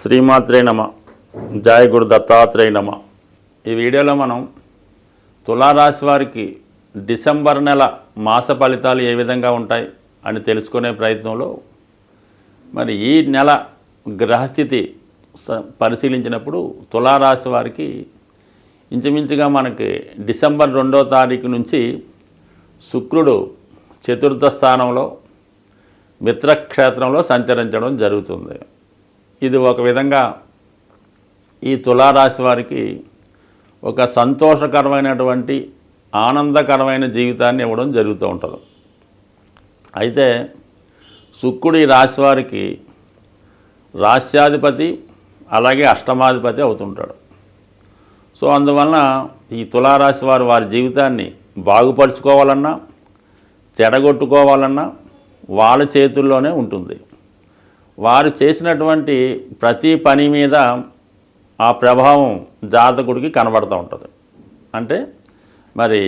శ్రీమాత్రే నమ. జయ గురు దత్తాత్రేయ నమ. ఈ వీడియోలో మనం తులారాశి వారికి డిసెంబర్ నెల మాస ఫలితాలు ఏ విధంగా ఉంటాయి అని తెలుసుకునే ప్రయత్నంలో మరి ఈ నెల గ్రహస్థితి పరిశీలించినప్పుడు తులారాశి వారికి ఇంచుమించుగా మనకి డిసెంబర్ 2వ తారీఖు నుంచి శుక్రుడు చతుర్థ స్థానంలో మిత్రక్షేత్రంలో సంచరించడం జరుగుతుంది. ఇది ఒక విధంగా ఈ తులారాశి వారికి ఒక సంతోషకరమైనటువంటి ఆనందకరమైన జీవితాన్ని ఇవ్వడం జరుగుతూ ఉంటుంది. అయితే శుక్రుడు ఈ రాశి వారికి రాశ్యాధిపతి అలాగే అష్టమాధిపతి అవుతుంటాడు. సో అందువలన ఈ తులారాశి వారు వారి జీవితాన్ని బాగుపరుచుకోవాలన్నా చెడగొట్టుకోవాలన్నా వాళ్ళ చేతుల్లోనే ఉంటుంది. వారు చేసినటువంటి ప్రతి పని మీద ఆ ప్రభావం జాతకుడికి కనబడుతూ ఉంటుంది. అంటే మరి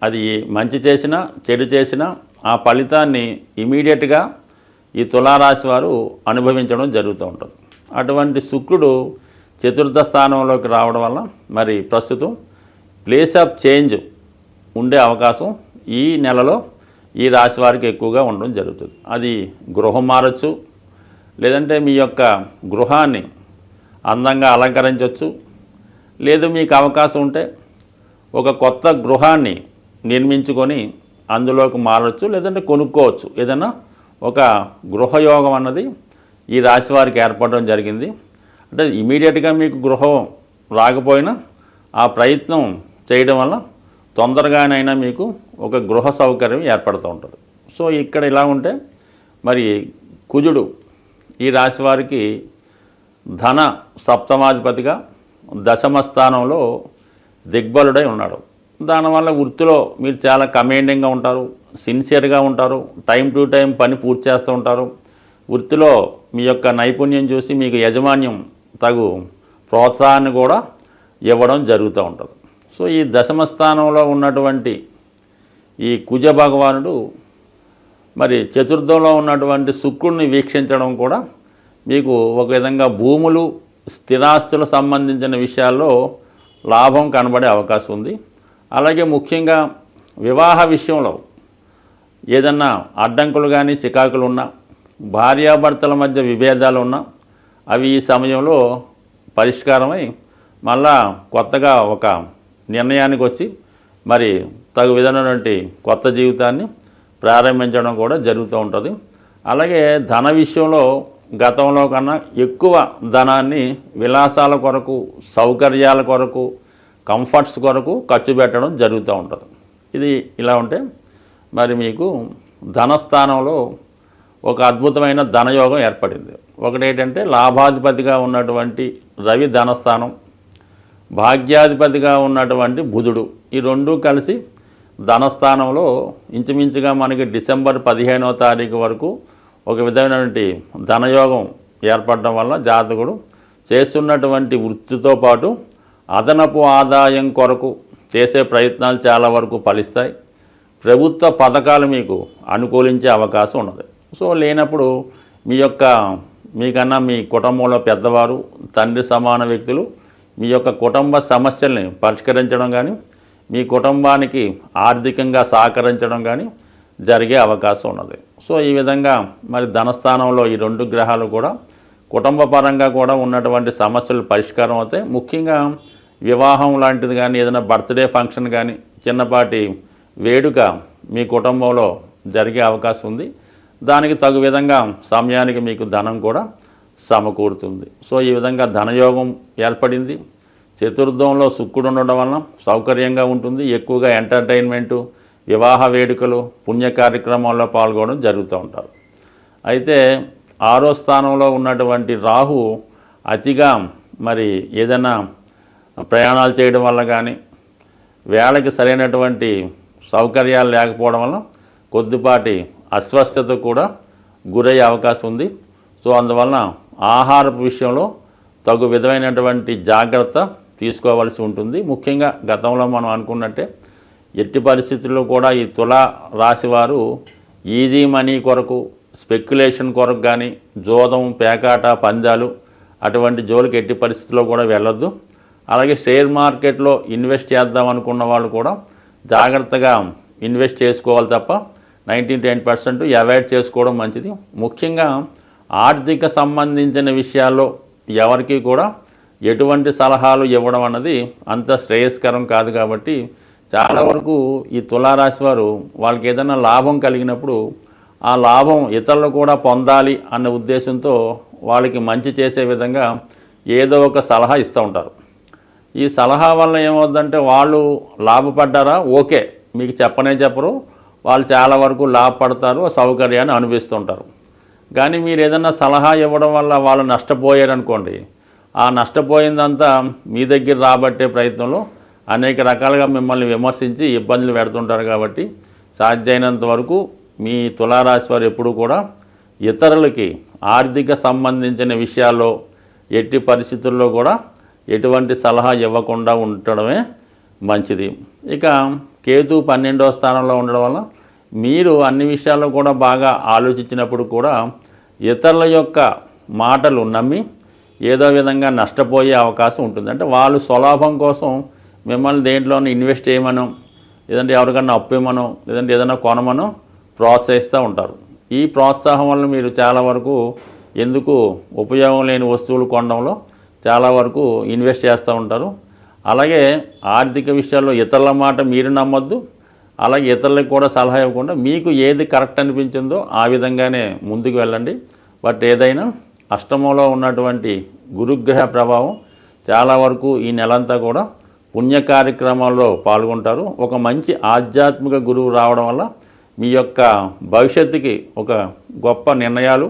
అది మంచి చేసినా చెడు చేసినా ఆ ఫలితాన్ని ఇమీడియట్గా ఈ తులారాశి వారు అనుభవించడం జరుగుతూ ఉంటుంది. అటువంటి శుక్రుడు చతుర్థ స్థానంలోకి రావడం వల్ల మరి ప్రస్తుతం ప్లేస్ ఆఫ్ చేంజ్ ఉండే అవకాశం ఈ నెలలో ఈ రాశి వారికి ఎక్కువగా ఉండడం జరుగుతుంది. అది గృహం మారచ్చు, లేదంటే మీ యొక్క గృహాన్ని అందంగా అలంకరించవచ్చు, లేదు మీకు అవకాశం ఉంటే ఒక కొత్త గృహాన్ని నిర్మించుకొని అందులోకి మారచ్చు, లేదంటే కొనుక్కోవచ్చు. ఏదైనా ఒక గృహయోగం అన్నది ఈ రాశి వారికి ఏర్పడడం జరిగింది. అంటే ఇమీడియట్గా మీకు గృహం రాకపోయినా ఆ ప్రయత్నం చేయడం వల్ల తొందరగానైనా మీకు ఒక గృహ సౌకర్యం ఏర్పడుతూ ఉంటుంది. సో ఇక్కడ ఇలా ఉంటే మరి కుజుడు ఈ రాశి వారికి ధన సప్తమాధిపతిగా దశమ స్థానంలో దిగ్బలుడై ఉన్నాడు. దానివల్ల వృత్తిలో మీరు చాలా కమాండింగ్గా ఉంటారు, సిన్సియర్గా ఉంటారు, టైం టు టైం పని పూర్తి చేస్తూ ఉంటారు. వృత్తిలో మీ యొక్క నైపుణ్యం చూసి మీకు యజమాన్యం తగు ప్రోత్సాహాన్ని కూడా ఇవ్వడం జరుగుతూ ఉంటుంది. సో ఈ దశమ స్థానంలో ఉన్నటువంటి ఈ కుజ భగవానుడు మరి చతుర్థంలో ఉన్నటువంటి శుక్రుడిని వీక్షించడం కూడా మీకు ఒక విధంగా భూములు స్థిరాస్తులకు సంబంధించిన విషయాల్లో లాభం కనబడే అవకాశం ఉంది. అలాగే ముఖ్యంగా వివాహ విషయంలో ఏదన్నా అడ్డంకులు కానీ చికాకులు ఉన్నా, భార్యాభర్తల మధ్య విభేదాలు ఉన్నా అవి ఈ సమయంలో పరిష్కారమై మళ్ళా కొత్తగా ఒక నిర్ణయానికి వచ్చి మరి తగు విధమైనటువంటి కొత్త జీవితాన్ని ప్రారంభించడం కూడా జరుగుతూ ఉంటుంది. అలాగే ధన విషయంలో గతంలో కన్నా ఎక్కువ ధనాన్ని విలాసాల కొరకు, సౌకర్యాల కొరకు, కంఫర్ట్స్ కొరకు ఖర్చు పెట్టడం జరుగుతూ ఉంటుంది. ఇది ఇలా ఉంటే మరి మీకు ధనస్థానంలో ఒక అద్భుతమైన ధనయోగం ఏర్పడింది. ఒకటేంటంటే లాభాధిపతిగా ఉన్నటువంటి రవి ధనస్థానం, భాగ్యాధిపతిగా ఉన్నటువంటి బుధుడు, ఈ రెండూ కలిసి ధనస్థానంలో ఇంచుమించుగా మనకి డిసెంబర్ 15వ తారీఖు వరకు ఒక విధమైనటువంటి ధనయోగం ఏర్పడడం వల్ల జాతకుడు చేస్తున్నటువంటి వృత్తితో పాటు అదనపు ఆదాయం కొరకు చేసే ప్రయత్నాలు చాలా వరకు ఫలిస్తాయి. ప్రభుత్వ పథకాలు మీకు అనుకూలించే అవకాశం ఉన్నది. సో లేనప్పుడు మీకన్నా మీ కుటుంబంలో పెద్దవారు, తండ్రి సమాన వ్యక్తులు మీ యొక్క కుటుంబ సమస్యల్ని పరిష్కరించడం కానీ, మీ కుటుంబానికి ఆర్థికంగా సహకరించడం కానీ జరిగే అవకాశం ఉన్నది. సో ఈ విధంగా మరి ధనస్థానంలో ఈ రెండు గ్రహాలు కూడా కుటుంబ పరంగా కూడా ఉన్నటువంటి సమస్యలు పరిష్కారం అవుతాయి. ముఖ్యంగా వివాహం లాంటిది కానీ, ఏదైనా బర్త్డే ఫంక్షన్ కానీ, చిన్నపాటి వేడుక మీ కుటుంబంలో జరిగే అవకాశం ఉంది. దానికి తగు విధంగా సమయానికి మీకు ధనం కూడా సమకూరుతుంది. సో ఈ విధంగా ధనయోగం ఏర్పడింది. చతుర్థంలో శుక్రుడు ఉండడం వలన సౌకర్యంగా ఉంటుంది. ఎక్కువగా ఎంటర్టైన్మెంటు, వివాహ వేడుకలు, పుణ్య కార్యక్రమాల్లో పాల్గొనడం జరుగుతూ ఉంటారు. అయితే 6వ స్థానంలో ఉన్నటువంటి రాహు అతిగా మరి ఏదైనా ప్రయాణాలు చేయడం వల్ల కానీ, వేళకి సరైనటువంటి సౌకర్యాలు లేకపోవడం వల్ల కొద్దిపాటి అస్వస్థత కూడా గురయ్యే అవకాశం ఉంది. సో అందువలన ఆహారపు విషయంలో తగు విధమైనటువంటి జాగ్రత్త తీసుకోవాల్సి ఉంటుంది. ముఖ్యంగా గతంలో మనం అనుకున్నట్టే ఎట్టి పరిస్థితుల్లో కూడా ఈ తులా రాశి వారు ఈజీ మనీ కొరకు, స్పెక్యులేషన్ కొరకు కానీ, జోదం, పేకాట, పందాలు అటువంటి జోలికి ఎట్టి పరిస్థితుల్లో కూడా వెళ్ళొద్దు. అలాగే షేర్ మార్కెట్లో ఇన్వెస్ట్ చేద్దాం అనుకున్న వాళ్ళు కూడా జాగ్రత్తగా ఇన్వెస్ట్ చేసుకోవాలి తప్ప 99% అవాయిడ్ చేసుకోవడం మంచిది. ముఖ్యంగా ఆర్థిక సంబంధించిన విషయాల్లో ఎవరికి కూడా ఎటువంటి సలహాలు ఇవ్వడం అన్నది అంత శ్రేయస్కరం కాదు. కాబట్టి చాలా వరకు ఈ తులారాశి వారు వాళ్ళకి ఏదైనా లాభం కలిగినప్పుడు ఆ లాభం ఇతరులు కూడా పొందాలి అన్న ఉద్దేశంతో వాళ్ళకి మంచి చేసే విధంగా ఏదో ఒక సలహా ఇస్తూ ఉంటారు. ఈ సలహా వల్ల ఏమవుతుందంటే వాళ్ళు లాభపడ్డారా ఓకే, మీకు చెప్పరు, వాళ్ళు చాలా వరకు లాభపడతారు, సౌకర్యాన్ని అనుభవిస్తుంటారు. కానీ మీరు ఏదన్నా సలహా ఇవ్వడం వల్ల వాళ్ళు నష్టపోయారనుకోండి, ఆ నష్టపోయిందంతా మీ దగ్గర రాబట్టే ప్రయత్నంలో అనేక రకాలుగా మిమ్మల్ని విమర్శించి ఇబ్బందులు పెడుతుంటారు. కాబట్టి సాధ్యమైనంత వరకు మీ తులారాశి వారు ఎప్పుడు కూడా ఇతరులకి ఆర్థిక సంబంధించిన విషయాల్లో ఎట్టి పరిస్థితుల్లో కూడా ఎటువంటి సలహా ఇవ్వకుండా ఉండడమే మంచిది. ఇక కేతు 12వ స్థానంలో ఉండడం వల్ల మీరు అన్ని విషయాల్లో కూడా బాగా ఆలోచించినప్పుడు కూడా ఇతరుల యొక్క మాటలు నమ్మి ఏదో విధంగా నష్టపోయే అవకాశం ఉంటుంది. అంటే వాళ్ళు స్వలాభం కోసం మిమ్మల్ని దేంట్లోనే ఇన్వెస్ట్ చేయమనో, లేదంటే ఎవరికన్నా అప్పు ఇవ్వమనో, లేదంటే ఏదైనా కొనమనో ప్రోత్సహిస్తూ ఉంటారు. ఈ ప్రోత్సాహం వల్ల మీరు చాలా వరకు ఎందుకు ఉపయోగం లేని వస్తువులు కొనడంలో చాలా వరకు ఇన్వెస్ట్ చేస్తూ ఉంటారు. అలాగే ఆర్థిక విషయాల్లో ఇతరుల మాట మీరు నమ్మొద్దు. అలాగే ఇతరులకు కూడా సలహా ఇవ్వకుండా మీకు ఏది కరెక్ట్ అనిపించిందో ఆ విధంగానే ముందుకు వెళ్ళండి. బట్ ఏదైనా అష్టమంలో ఉన్నటువంటి గురుగ్రహ ప్రభావం చాలా వరకు ఈ నెలంతా కూడా పుణ్య కార్యక్రమాల్లో పాల్గొంటారు. ఒక మంచి ఆధ్యాత్మిక గురువు రావడం వల్ల మీ యొక్క భవిష్యత్తుకి ఒక గొప్ప నిర్ణయాలు,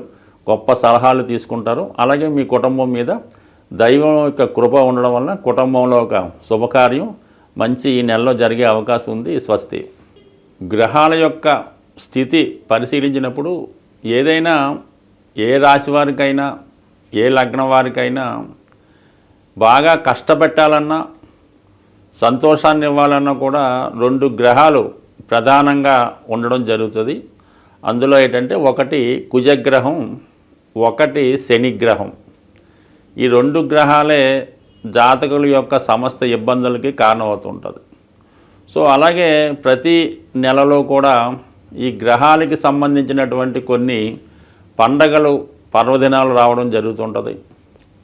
గొప్ప సలహాలు తీసుకుంటారు. అలాగే మీ కుటుంబం మీద దైవం యొక్క కృప ఉండడం వల్ల కుటుంబంలో ఒక శుభకార్యం మంచి ఈ నెలలో జరిగే అవకాశం ఉంది. స్వస్తి. గ్రహాల యొక్క స్థితి పరిశీలించినప్పుడు ఏదైనా ఏ రాశి వారికైనా ఏ లగ్నం వారికైనా బాగా కష్టపెట్టాలన్నా సంతోషాన్ని ఇవ్వాలన్నా కూడా 2 గ్రహాలు ప్రధానంగా ఉండడం జరుగుతుంది. అందులో ఏంటంటే ఒకటి కుజగ్రహం, ఒకటి శనిగ్రహం. ఈ 2 గ్రహాలే జాతకుల యొక్క సమస్త ఇబ్బందులకి కారణమవుతుంటుంది. సో అలాగే ప్రతి నెలలో కూడా ఈ గ్రహాలకి సంబంధించినటువంటి కొన్ని పండగలు, పర్వదినాలు రావడం జరుగుతుంటుంది.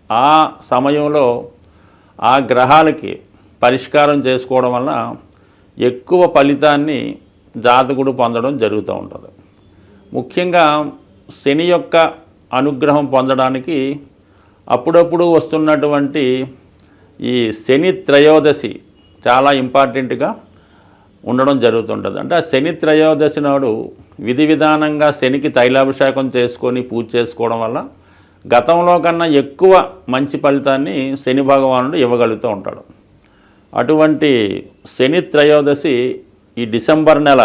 ఆ సమయంలో ఆ గ్రహాలకి పరిష్కారం చేసుకోవడం వల్ల ఎక్కువ ఫలితాన్ని జాతకుడు పొందడం జరుగుతూ ఉంటుంది. ముఖ్యంగా శని యొక్క అనుగ్రహం పొందడానికి అప్పుడప్పుడు వస్తున్నటువంటి ఈ శని త్రయోదశి చాలా ఇంపార్టెంట్గా ఉండడం జరుగుతుంటుంది. అంటే ఆ శని త్రయోదశి నాడు విధి విధానంగా శనికి తైలాభిషేకం చేసుకొని పూజ చేసుకోవడం వల్ల గతంలో కన్నా ఎక్కువ మంచి ఫలితాన్ని శని భగవానుడు ఇవ్వగలుగుతూ ఉంటాడు. అటువంటి శని త్రయోదశి ఈ డిసెంబర్ నెల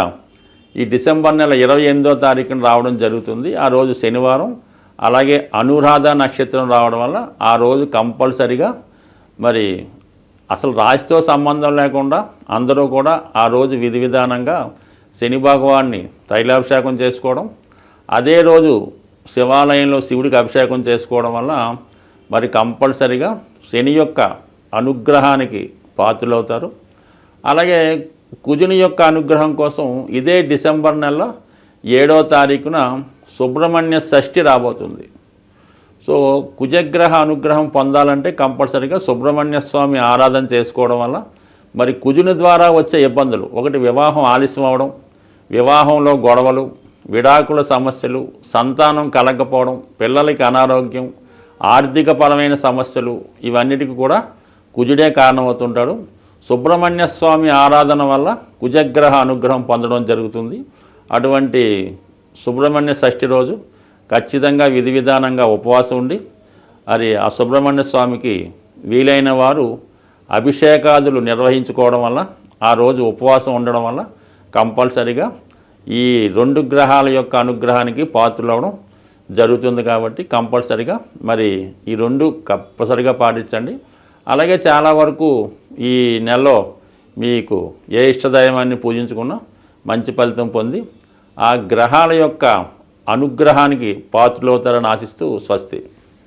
28వ తారీఖున రావడం జరుగుతుంది. ఆ రోజు శనివారం. అలాగే అనురాధ నక్షత్రం రావడం వల్ల ఆ రోజు కంపల్సరిగా మరి అసలు రాశితో సంబంధం లేకుండా అందరూ కూడా ఆ రోజు విధి విధానంగా శని భగవాన్ని తైలాభిషేకం చేసుకోవడం, అదే రోజు శివాలయంలో శివుడికి అభిషేకం చేసుకోవడం వల్ల మరి కంపల్సరిగా శని యొక్క అనుగ్రహానికి పాత్రులవుతారు. అలాగే కుజుని యొక్క అనుగ్రహం కోసం ఇదే డిసెంబర్ నెల 7వ తారీఖున సుబ్రహ్మణ్య షష్ఠి రాబోతుంది. సో కుజగ్రహ అనుగ్రహం పొందాలంటే కంపల్సరీగా సుబ్రహ్మణ్య స్వామి ఆరాధన చేసుకోవడం వల్ల మరి కుజుని ద్వారా వచ్చే ఇబ్బందులు, ఒకటి వివాహం ఆలస్యం అవడం, వివాహంలో గొడవలు, విడాకుల సమస్యలు, సంతానం కలగకపోవడం, పిల్లలకి అనారోగ్యం, ఆర్థికపరమైన సమస్యలు, ఇవన్నిటికీ కూడా కుజుడే కారణమవుతుంటాడు. సుబ్రహ్మణ్య స్వామి ఆరాధన వల్ల కుజగ్రహ అనుగ్రహం పొందడం జరుగుతుంది. అటువంటి సుబ్రహ్మణ్య షష్ఠి రోజు ఖచ్చితంగా విధి విధానంగా ఉపవాసం ఉండి మరి ఆ సుబ్రహ్మణ్య స్వామికి వీలైన వారు అభిషేకాదులు నిర్వహించుకోవడం వల్ల, ఆ రోజు ఉపవాసం ఉండడం వల్ల కంపల్సరిగా ఈ 2 గ్రహాల యొక్క అనుగ్రహానికి పాత్రలవడం జరుగుతుంది. కాబట్టి కంపల్సరిగా మరి ఈ 2 కంపల్సరిగా పాటించండి. అలాగే చాలా వరకు ఈ నెలలో మీకు ఏ ఇష్టదైవాన్ని పూజించుకున్నా మంచి ఫలితం పొంది ఆ గ్రహాల యొక్క అనుగ్రహానికి పాత్రలవుతారని ఆశిస్తూ స్వస్తి.